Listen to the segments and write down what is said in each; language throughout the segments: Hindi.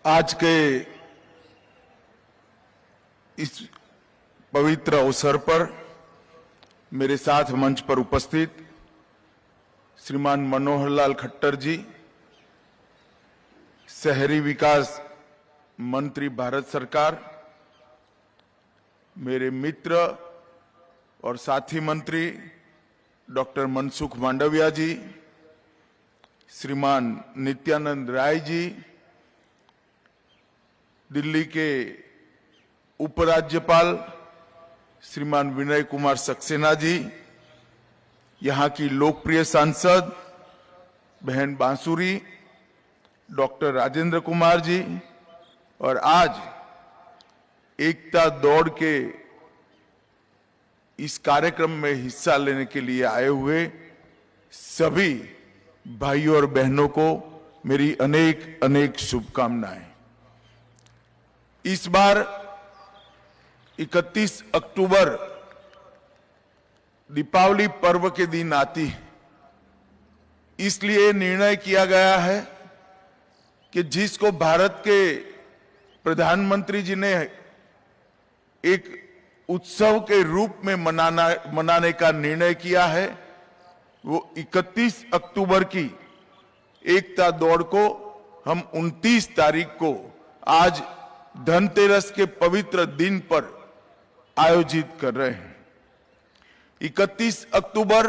आज के इस पवित्र अवसर पर मेरे साथ मंच पर उपस्थित श्रीमान मनोहर लाल खट्टर जी, शहरी विकास मंत्री भारत सरकार, मेरे मित्र और साथी मंत्री डॉक्टर मनसुख मांडविया जी, श्रीमान नित्यानंद राय जी, दिल्ली के उपराज्यपाल श्रीमान विनय कुमार सक्सेना जी, यहाँ की लोकप्रिय सांसद बहन बांसुरी, डॉक्टर राजेंद्र कुमार जी और आज एकता दौड़ के इस कार्यक्रम में हिस्सा लेने के लिए आए हुए सभी भाइयों और बहनों को मेरी अनेक अनेक शुभकामनाएं। इस बार 31 अक्टूबर दीपावली पर्व के दिन आती है, इसलिए निर्णय किया गया है कि जिसको भारत के प्रधानमंत्री जी ने एक उत्सव के रूप में मनाने का निर्णय किया है, वो 31 अक्टूबर की एकता दौड़ को हम 29 तारीख को आज धनतेरस के पवित्र दिन पर आयोजित कर रहे हैं। 31 अक्टूबर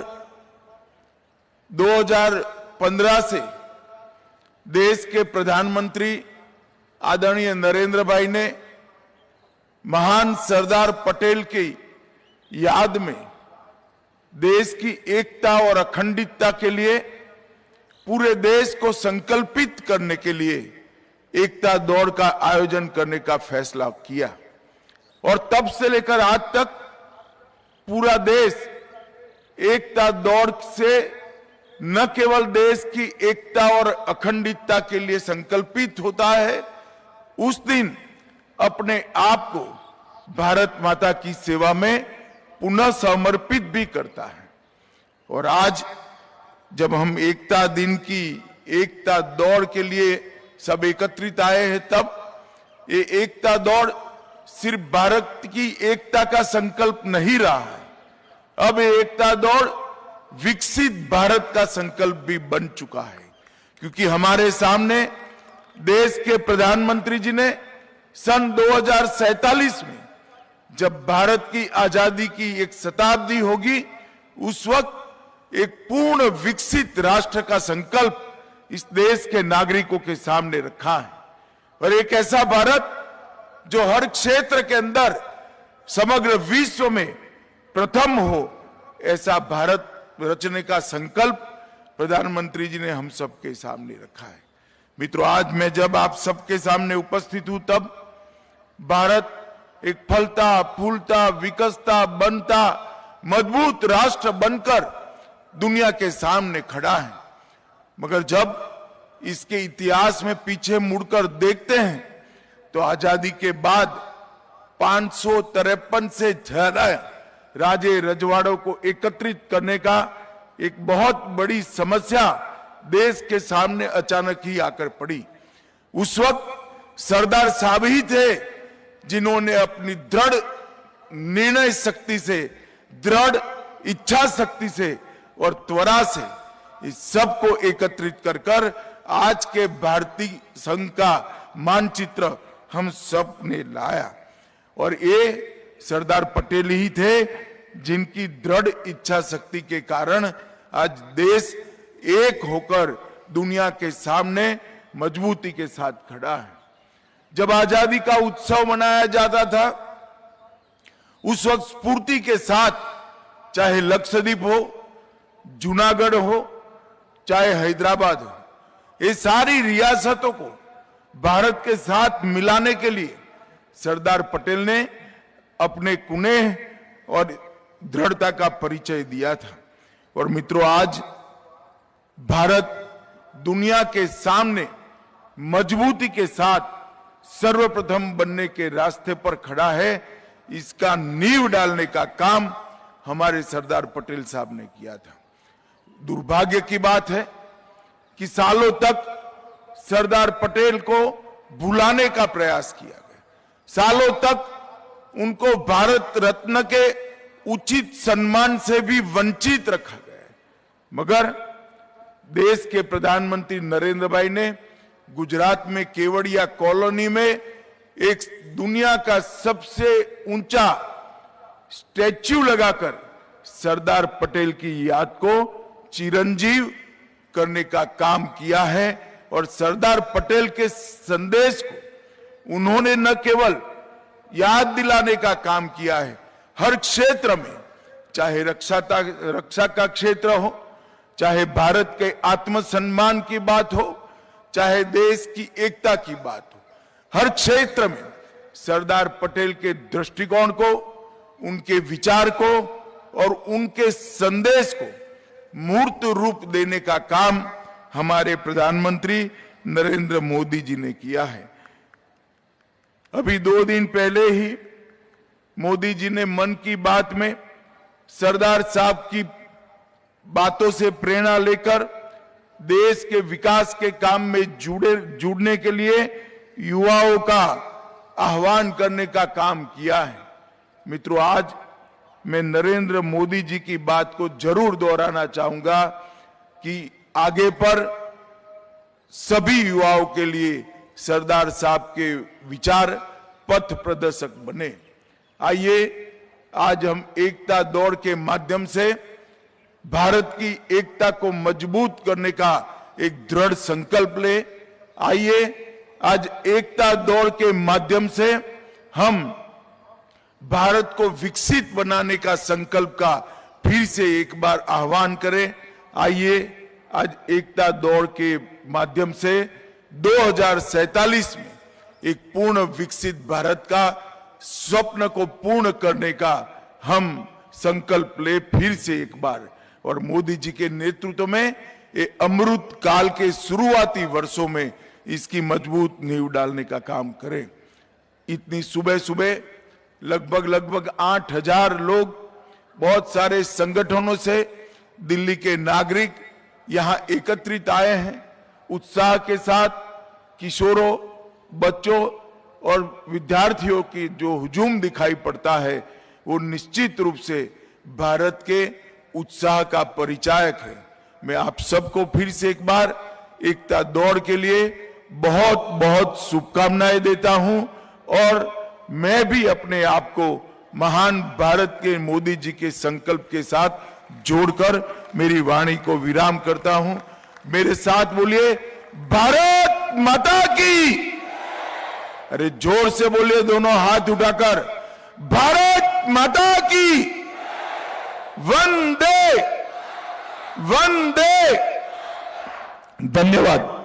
2015 से देश के प्रधानमंत्री आदरणीय नरेंद्र भाई ने महान सरदार पटेल की याद में देश की एकता और अखंडता के लिए पूरे देश को संकल्पित करने के लिए एकता दौड़ का आयोजन करने का फैसला किया और तब से लेकर आज तक पूरा देश एकता दौड़ से न केवल देश की एकता और अखंडता के लिए संकल्पित होता है, उस दिन अपने आप को भारत माता की सेवा में पुनः समर्पित भी करता है। और आज जब हम एकता दिन की एकता दौड़ के लिए सब एकत्रित आए हैं, तब ये एकता दौड़ सिर्फ भारत की एकता का संकल्प नहीं रहा है, अब ये एकता दौड़ विकसित भारत का संकल्प भी बन चुका है, क्योंकि हमारे सामने देश के प्रधानमंत्री जी ने सन 2047 में जब भारत की आजादी की एक शताब्दी होगी, उस वक्त एक पूर्ण विकसित राष्ट्र का संकल्प इस देश के नागरिकों के सामने रखा है। और एक ऐसा भारत जो हर क्षेत्र के अंदर समग्र विश्व में प्रथम हो, ऐसा भारत रचने का संकल्प प्रधानमंत्री जी ने हम सबके सामने रखा है। मित्रों, आज मैं जब आप सबके सामने उपस्थित हूं, तब भारत एक फलता फूलता विकसता बनता मजबूत राष्ट्र बनकर दुनिया के सामने खड़ा है। मगर जब इसके इतिहास में पीछे मुड़कर देखते हैं तो आजादी के बाद 553 से ज्यादा राजे रजवाड़ों को एकत्रित करने का एक बहुत बड़ी समस्या देश के सामने अचानक ही आकर पड़ी। उस वक्त सरदार साहब ही थे जिन्होंने अपनी दृढ़ निर्णय शक्ति से, दृढ़ इच्छा शक्ति से और त्वरा से इस सबको एकत्रित कर आज के भारतीय संघ का मानचित्र हम सब ने लाया। और ये सरदार पटेल ही थे जिनकी दृढ़ इच्छा शक्ति के कारण आज देश एक होकर दुनिया के सामने मजबूती के साथ खड़ा है। जब आजादी का उत्सव मनाया जाता था, उस वक्त स्फूर्ति के साथ चाहे लक्षद्वीप हो, जूनागढ़ हो, चाहे हैदराबाद हो, ये सारी रियासतों को भारत के साथ मिलाने के लिए सरदार पटेल ने अपने कुनेह और दृढ़ता का परिचय दिया था। और मित्रों, आज भारत दुनिया के सामने मजबूती के साथ सर्वप्रथम बनने के रास्ते पर खड़ा है। इसका नींव डालने का काम हमारे सरदार पटेल साहब ने किया था। दुर्भाग्य की बात है कि सालों तक सरदार पटेल को भुलाने का प्रयास किया गया। सालों तक उनको भारत रत्न के उचित सम्मान से भी वंचित रखा गया है। मगर देश के प्रधानमंत्री नरेंद्र भाई ने गुजरात में केवड़िया कॉलोनी में एक दुनिया का सबसे ऊंचा स्टैच्यू लगाकर सरदार पटेल की याद को चिरंजीव करने का काम किया है। और सरदार पटेल के संदेश को उन्होंने न केवल याद दिलाने का काम किया है, हर क्षेत्र में, चाहे रक्षा का क्षेत्र हो, चाहे भारत के आत्मसम्मान की बात हो, चाहे देश की एकता की बात हो, हर क्षेत्र में सरदार पटेल के दृष्टिकोण को, उनके विचार को और उनके संदेश को मूर्त रूप देने का काम हमारे प्रधानमंत्री नरेंद्र मोदी जी ने किया है। अभी 2 दिन पहले ही मोदी जी ने मन की बात में सरदार साहब की बातों से प्रेरणा लेकर देश के विकास के काम में जुड़ने के लिए युवाओं का आह्वान करने का काम किया है। मित्रों, आज मैं नरेंद्र मोदी जी की बात को जरूर दोहराना चाहूंगा कि आगे पर सभी युवाओं के लिए सरदार साहब के विचार पथ प्रदर्शक बने। आइए आज हम एकता दौड़ के माध्यम से भारत की एकता को मजबूत करने का एक दृढ़ संकल्प ले। आइए आज एकता दौड़ के माध्यम से हम भारत को विकसित बनाने का संकल्प का फिर से एक बार आह्वान करें। आइए आज एकता दौड़ के माध्यम से 2047 में एक पूर्ण विकसित भारत का स्वप्न को पूर्ण करने का हम संकल्प ले फिर से एक बार। और मोदी जी के नेतृत्व में ये अमृत काल के शुरुआती वर्षों में इसकी मजबूत नींव डालने का काम करें। इतनी सुबह सुबह लगभग 8,000 लोग, बहुत सारे संगठनों से दिल्ली के नागरिक यहां एकत्रित आए हैं। उत्साह के साथ किशोरों, बच्चों और विद्यार्थियों की जो हुजूम दिखाई पड़ता है वो निश्चित रूप से भारत के उत्साह का परिचायक है। मैं आप सबको फिर से एक बार एकता दौड़ के लिए बहुत बहुत शुभकामनाएं देता हूं और मैं भी अपने आप को महान भारत के मोदी जी के संकल्प के साथ जोड़कर मेरी वाणी को विराम करता हूं। मेरे साथ बोलिए, भारत माता की। अरे जोर से बोलिए, दोनों हाथ उठाकर, भारत माता की। वंदे वंदे। धन्यवाद।